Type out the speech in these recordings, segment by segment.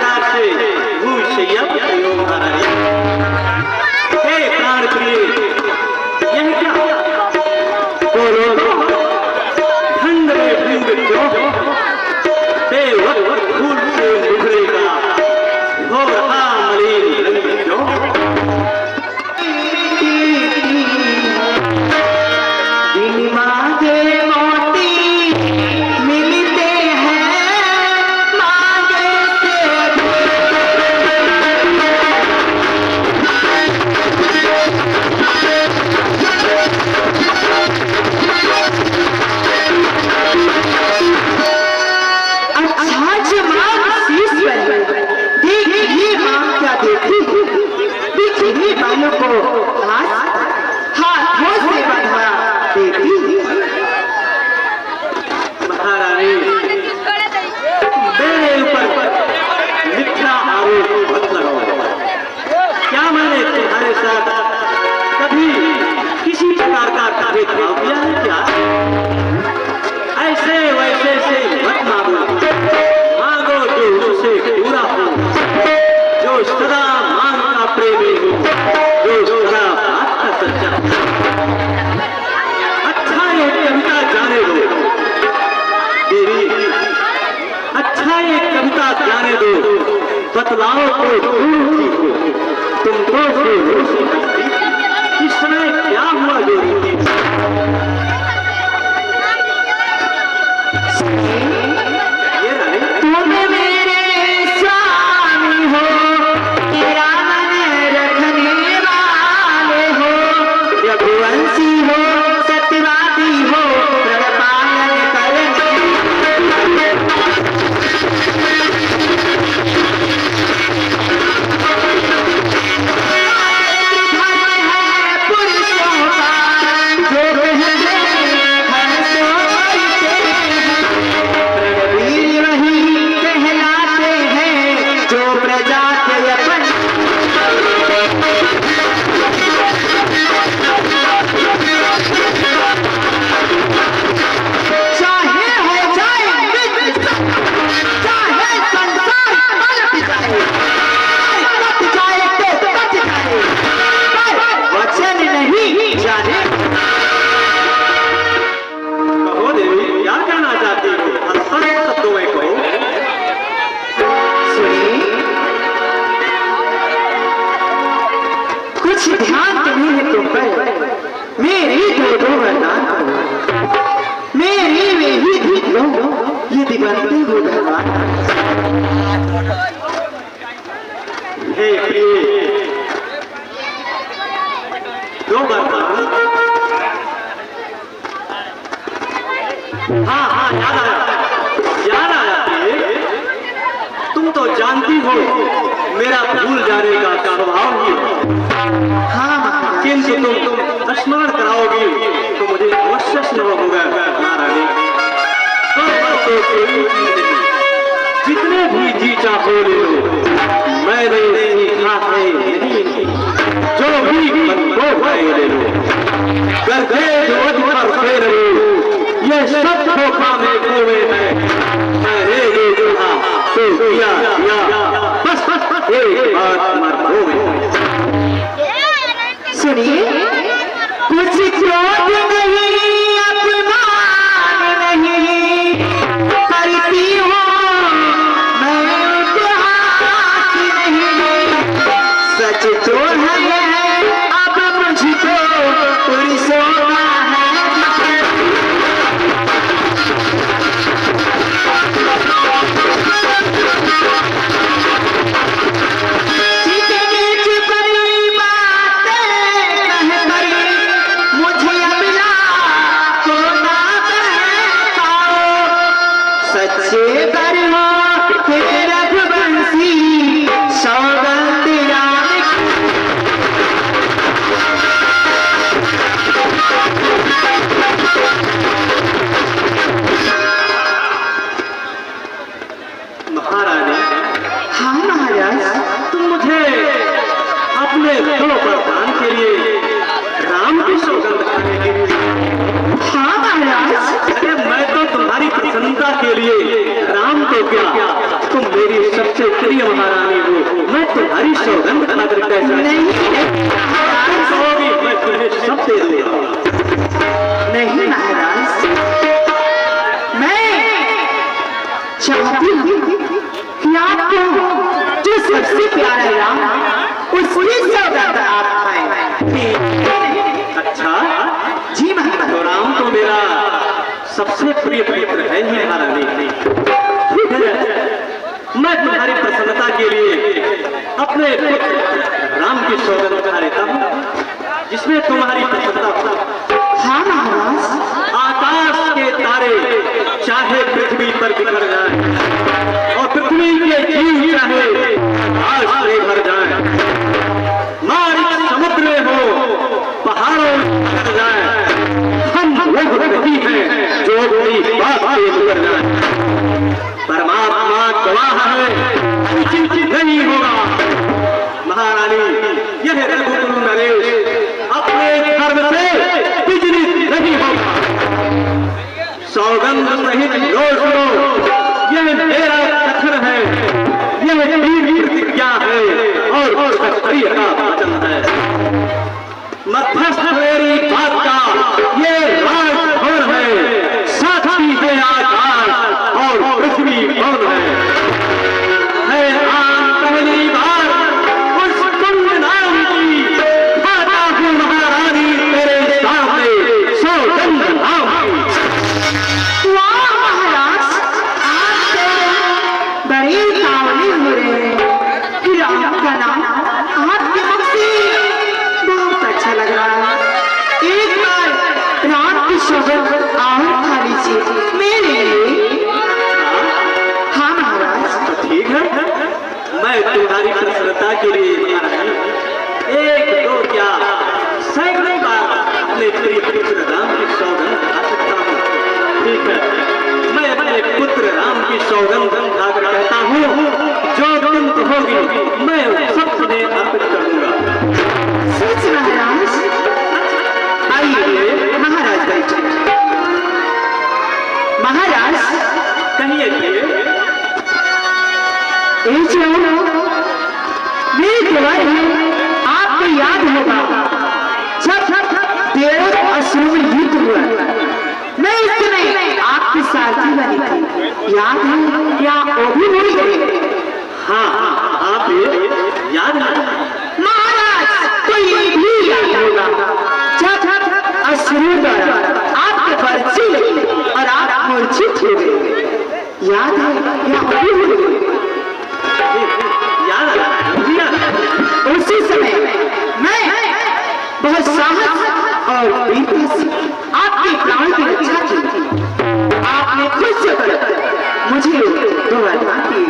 प्रकार से भूषय्या प्रयोग महारानी। हे प्राण प्रिय, यह क्या बोलो ढंग में भृंग क्यों हे वक्त फूल से उभरेगा हो रहा मलिन रंग क्यों। दिन मांगे मोती मिलते हैं मांगे से। अच्छा जमात शीश पर देखिए मां क्या देखी देखिए बालों को हाथों से बंधा देखी। महारानी मेरे ऊपर मिथ्या आरोप मत लगाओ। क्या मैंने तुम्हारे साथ कभी किसी प्रकार का भेदभाव किया है क्या? ऐसे वैसे से मत मांगो, मांगो जो उससे पूरा हो, जो सदा मांग का प्रेमी हो, जो सदा बात का सच्चा। अच्छा ये कविता जाने दो देवी, अच्छा ये कविता जाने दो, बतलाओ को दूर हो तुमको इस समय क्या हुआ जो रीति। तुम मेरे स्वामी हो, तेरा मन रखने वाले हो, रघुवंशी हो, सत्यवादी हो, प्रपालन करने पुरुषों का जो ध्यान नहीं है तुम पर। मेरी दो वरदान मेरी वे ही धीत लो ये दिगंते हो भगवान। हे प्रिय दो वरदान। हाँ हाँ याद आया तुम तो जानती हो मेरा भूल जाने का स्वभाव ही है। हाँ किंतु तुम स्मरण कराओगी तो मुझे अवश्य स्मरण होगा महारानी। तो कोई चीज नहीं, जितने भी जी चाहो ले लो, मैंने सीखा है यही जो भी मन को पाए ले लो। करके जो पर फेर लो ये सब धोखा में खोए हैं। मैंने ये देखा तो किया बस एक बात मर में। सुनिए कुछ क्रोध नहीं अपमान नहीं करती हूँ मैं उपहार। प्रिय महारानी हो, मैं तुम्हारी सौगंध खाकर कैसा नहीं कहोगी मैं तुम्हें सब दे दूंगा। नहीं महाराज, मैं चाहती हूँ कि आपको जो सबसे प्यारा राम उसकी सौगंध आप खाएं। अच्छा जी महाराज। तो राम तो मेरा सबसे प्रिय पुत्र है ही महारानी। ठीक है, मैं तुम्हारी प्रसन्नता के लिए अपने पुत्र राम की सौगंध खा लेता हूँ, जिसमें तुम्हारी प्रसन्नता हो। हाँ महाराज। आकाश के तारे चाहे पृथ्वी पर बिखर जाए और पृथ्वी के जीव चाहे आज से भर जाए, मारिच समुद्र में हो पहाड़ों में जाए, हम वो नहीं हैं जो अपनी बात से मुकर जाए। परमात्मा गवाह है, कुछ नहीं होगा। महारानी यह रघुकुल नरेश अपने धर्म से विचलित नहीं होगा। सौगंध सहित लो सुनो, यह मेरा कथन है, यह मेरी प्रतिज्ञा है और क्षत्रिय का वचन है। मध्यस्थ मेरी बात का ये राजभवन है, साक्षी है आकाश और पृथ्वी कौन है आज पहली बार उस पुण्य नाम की खाता हूँ महारानी तेरे सामने सौगंध नाम की। वाह महाराज, आप तो बड़े तावले हो रहे हैं। फिर आपका नाम आपके मुख से बहुत अच्छा लग रहा है। एक बार राम की सौगंध और खा लीजिए मेरे लिए। हाँ महाराज। तो ठीक है, मैं तुम्हारी प्रसन्नता के लिए महारानी एक दो क्या सैकड़ों बार अपने प्रिय पुत्र राम की सौगंध खा सकता हूँ। ठीक है, मैं अपने पुत्र राम की सौगंध खाकर कहता हूँ, जो तुम कहोगी मैं सब तुम्हें अर्पित कर दूंगा। सच महाराज। आइए महाराज बैठे। महाराज कहिए मेरी दीवार है, आपको याद होगा जब देव असुर में युद्ध हुआ, मैं इस समय आपकी सारथी बनी थी। याद है क्या? वो भी भूल गए? हाँ आप याद है महाराज, तो ये भी याद होगा जब असुर द्वारा आपके पर्ची लगी और आप मूर्छित हो गए। याद है क्या? वो भी भूल गए? उसी समय मैं बहुत साहस और वीरता से आपके प्राण की रक्षा की। आपने खुद से मुझे दो वरदान दिए,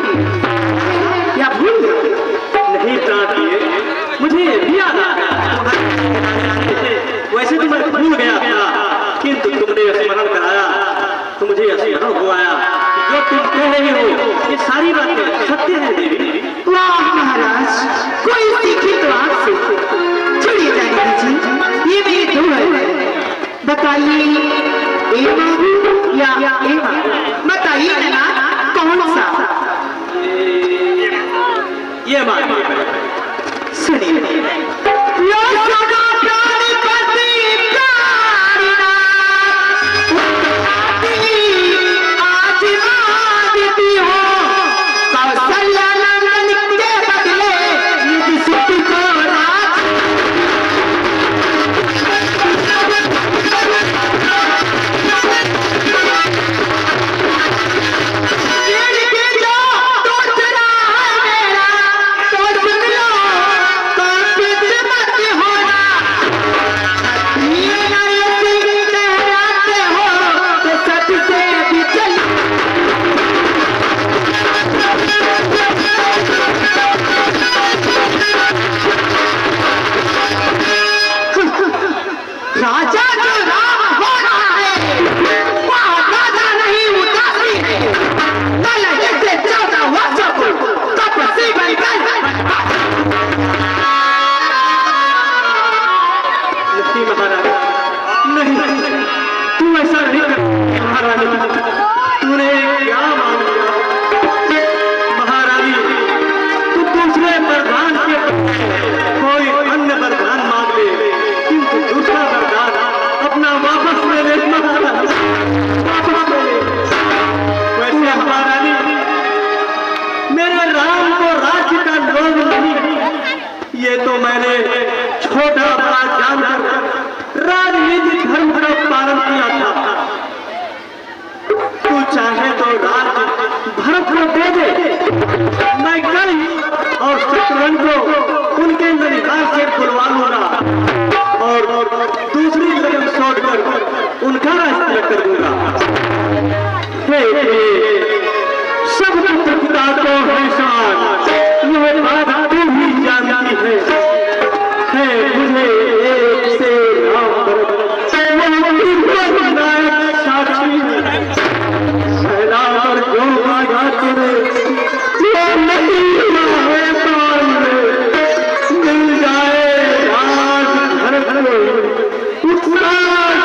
क्या भूल गए? नहीं प्राण दिए, मुझे भी याद आ। वैसे तो मैं भूल गया था, किंतु तुमने स्मरण कराया तो मुझे स्मरण हो आया। जो तुम कह रही हो ये सारी बातें सत्य है देवी। वाह महाराज, कोई सीखी तो आपसे। चलिए जाने दीजिए, ये मेरी दो है। बताइए ए मांगू या ए मांगू? बताइए ना कौन सा? ये मांगू। सुनिए। कोई अन्य वरदान मांग ले, किंतु दूसरा वरदान अपना वापस ले ले महाराज, वापस ले ले। वैसे महारानी, मेरे राम को राज्य का लोभ नहीं, ये तो मैंने छोटा बड़ा जानकर राजनीतिक धर्म का पालन किया था। तू चाहे तो राज्य भरत को दे दे, मैं कल ही और शत्रुघ्न को उनके ननिहाल से बुलवा लूंगा और दूसरी लगन छोड़कर उनका रास्ता कर दूंगा। सब पिता को निशान यह बात तू भी जानती है मुझे एक से राम भरत साक्षी फैला कर जो मांगा तुझे वो नहीं है पाल मिल जाए राज भरत उतना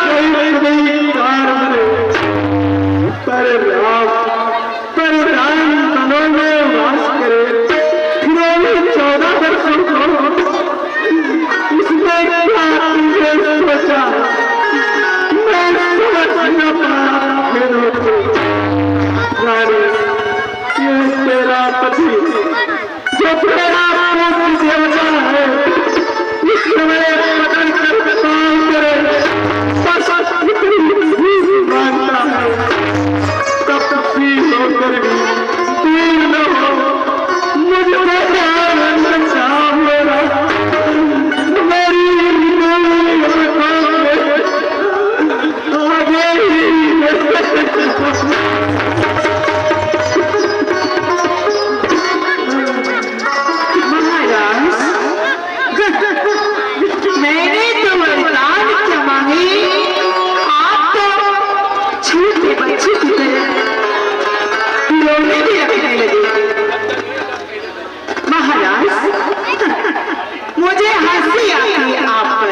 शहीद नहीं कार पर राम तनों में वास करे फिर 14 वर्षों को इसने क्या तुझे सोचा मैं समझ न पाया रानी ये तेरा पति जो तेरा पूर्ण देवता है इसको मेरे पकड़ कर काम करे बस इतनी मानता है तब तक फील होकर भी तीर न हो मुझे मेरा मेरी आगे ही महाराज, मैंने तो वरदान क्या मांगे, आप तो छोटे बच्चे की तरह खिलौने भी रखने लगे। महाराज, मुझे हंसी आती है आप पर।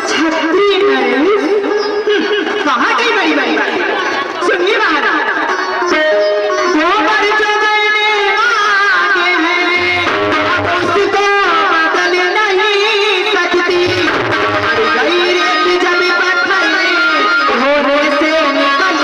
छत्री नरेश, कहाँ गई बड़ी बड़ी बात? सुनिए महाराज, जो बच्चे मैंने मांगे हैं अब उसको बदल नहीं सकती। गई रेत जब पत्थर होने से निकल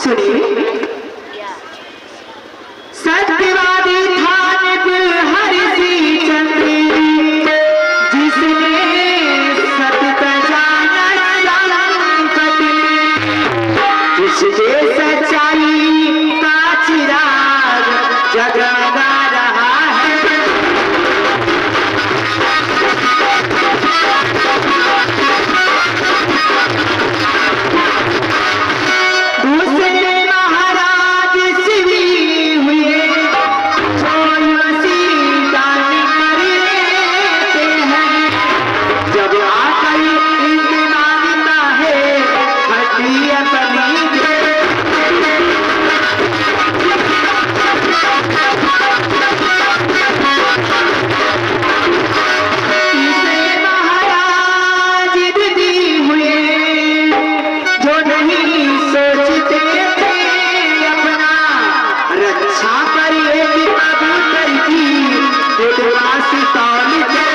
सुनिए, सत्यवादी था हरि चंद्र, जिसने सत्य जाना संकट, जिससे सच्चाई का चिराग जगमगा रहा है। दूसरे महाराज शिवी हुए, जब आकर इनकी मांगता है हड्डियां बनी दे। तीसरे महाराज दीदी हुए, जो नहीं सोचते थे अपना रक्षा करिए कबूतर की उदवासी तौल के।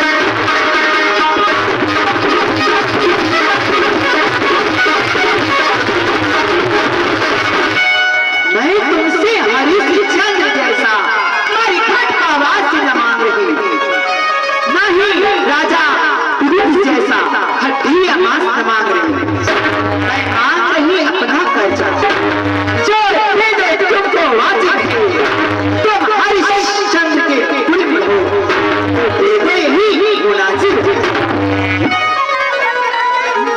मैं तुमसे हरिश्चंद्र जैसा मरिखट का वास्य न मांग रही, नहीं राजा विदुर जैसा हड्डियां मांस न मांग रही। मैं मांग रही अपना कर्जा, जो दे दे तुमको वाजिब है। तुम हरिश्चंद्र के कुल में हो, दे दे ही मुनाजिब है।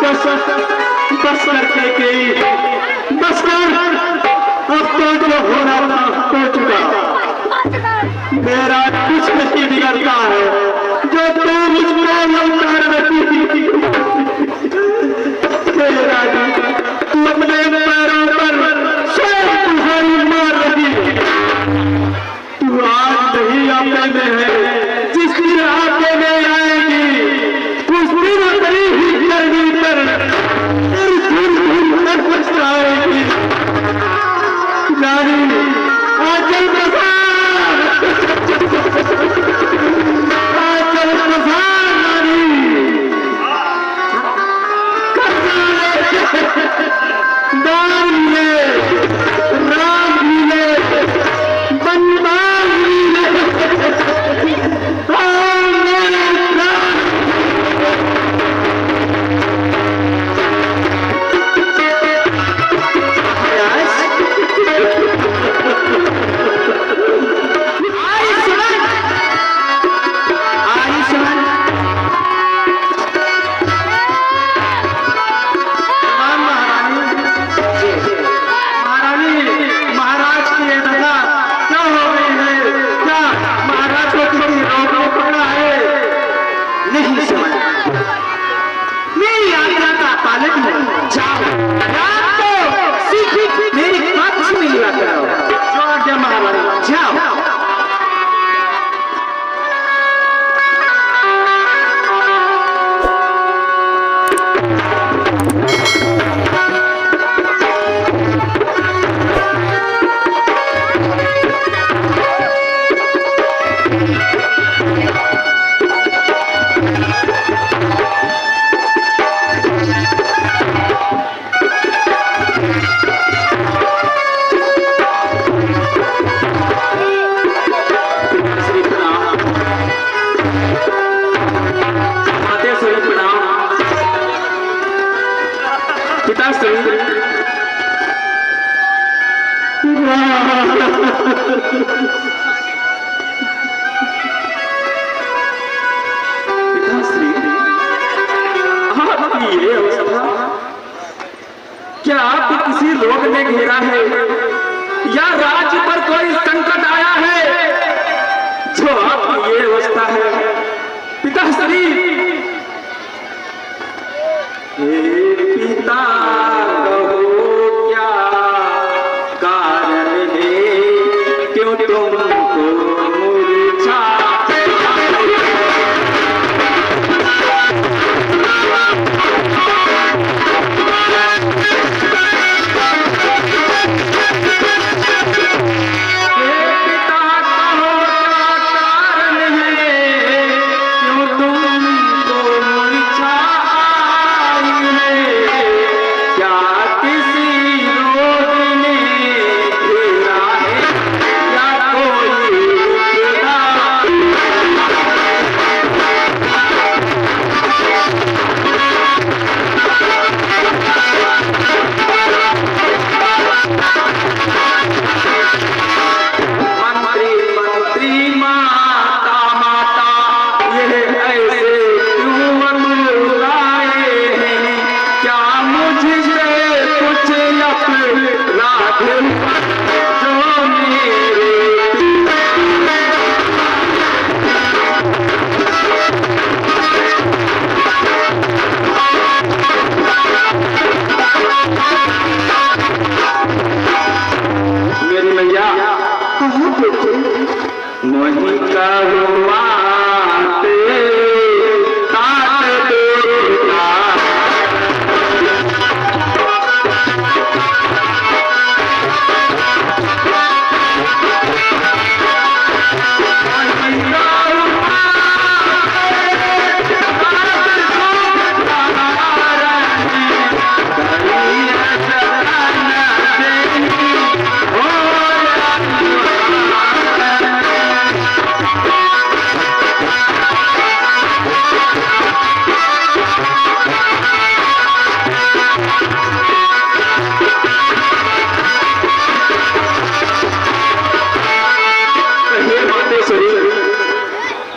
बस बस करके गई, बस कर, अब तो जो हो रहा था हो चुका। मेरा कुछ नहीं बिगड़ता है, जो तू मुझको लौटा रही थी। तेरा तू अपने पैरों पर स्वयं तुम्हारी मार रही। तू आज नहीं आपे में है, जिस दिन आपे में आएगी उस दिन बड़ी ही गर्मी पर पछताएगी। नारी आचल प्रसाद, आचल प्रसाद नारी, दान मिले, राम मिले, बलिदान मिले, क्या आपको किसी रोग ने घेरा है या राज्य पर कोई संकट आया है जो आपकी ये अवस्था है? पिताश्री, पिता कहो क्या कारण है, क्यों तुमको मूर्छा? पिता कहो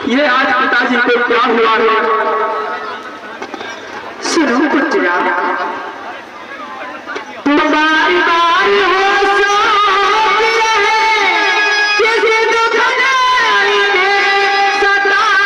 ये आज पिताजी को क्या हुआ है? सुनो पुत्रा, बारी बारी हो सोच रहे, किसी दुख ने सताया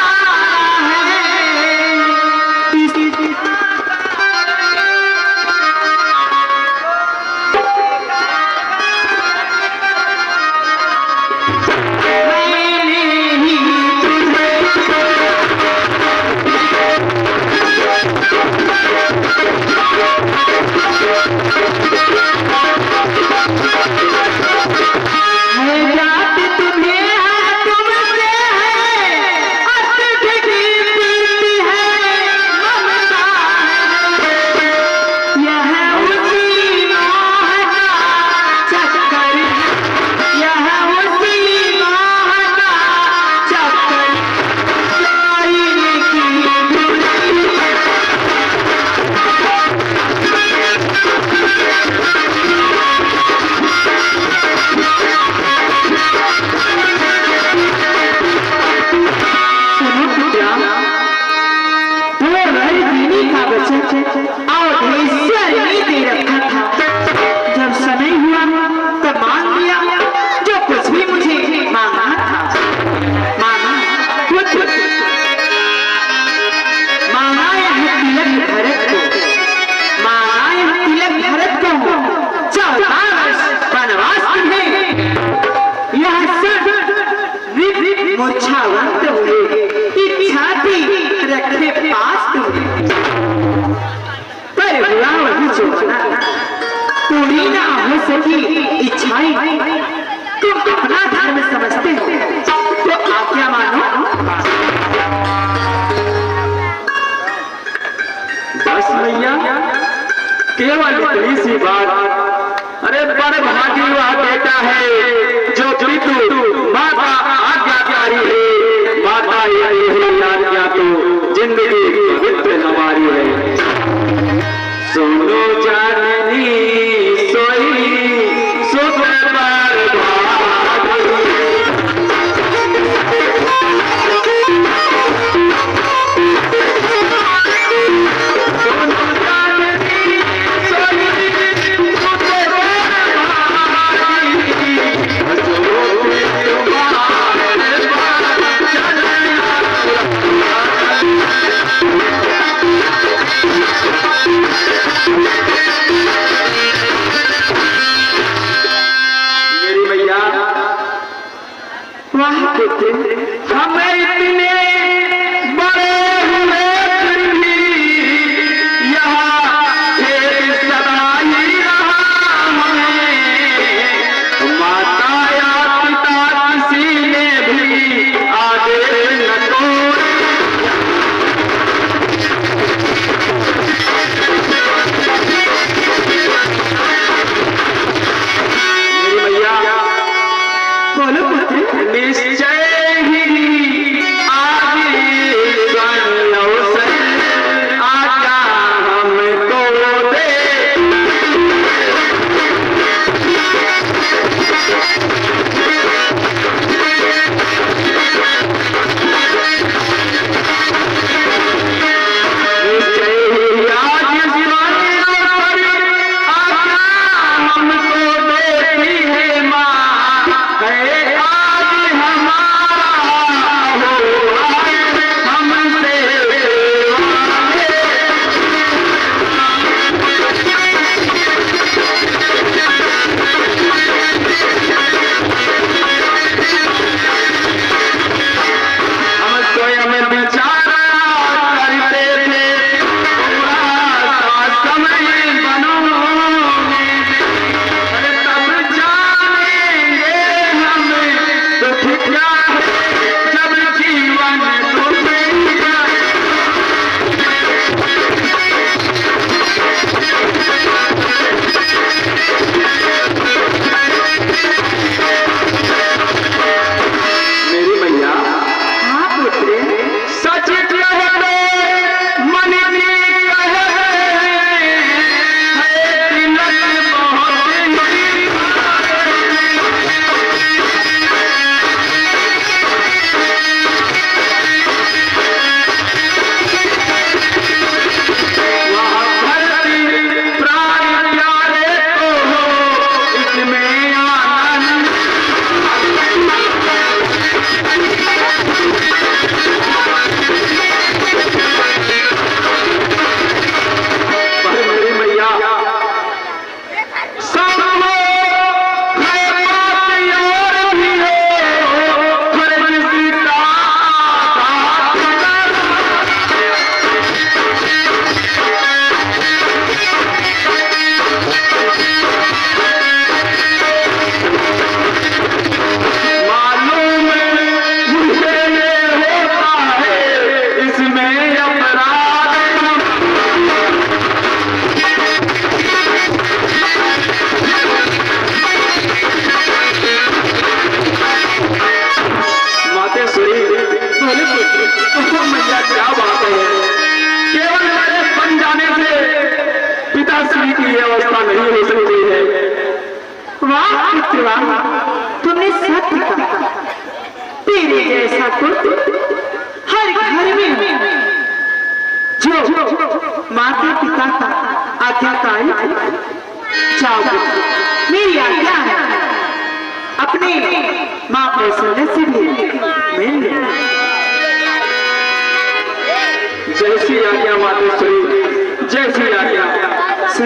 मूर्छावंत हुए, इच्छा थी रखे पास तुम्हें, पर हुआ वही जो बना, पूरी ना हो सकी इच्छाएं। तुम अपना धर्म समझते हो तो आज्ञा मानो। बस भैया, केवल इतनी सी बात। अरे बड़े भागी हुआ बेटा है जो पितु माता आज्ञाकारी है। माता यही आज्ञा तो जिंदगी पवित्र हमारी है। सुनो जाननी सोई सुख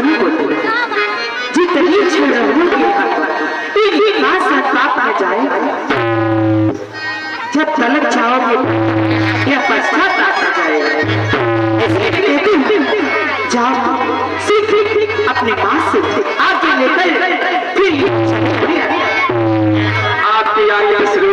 सुनी बोली जितनी क्षण रहोगे एक बात सच बात न जाएगा। जब तलक जाओगे यह पश्चाताप न जाएगा। इसलिए कहती हूँ जाओ सीख अपनी माँ से आगे लेकर फिर आपकी आज्ञा श्री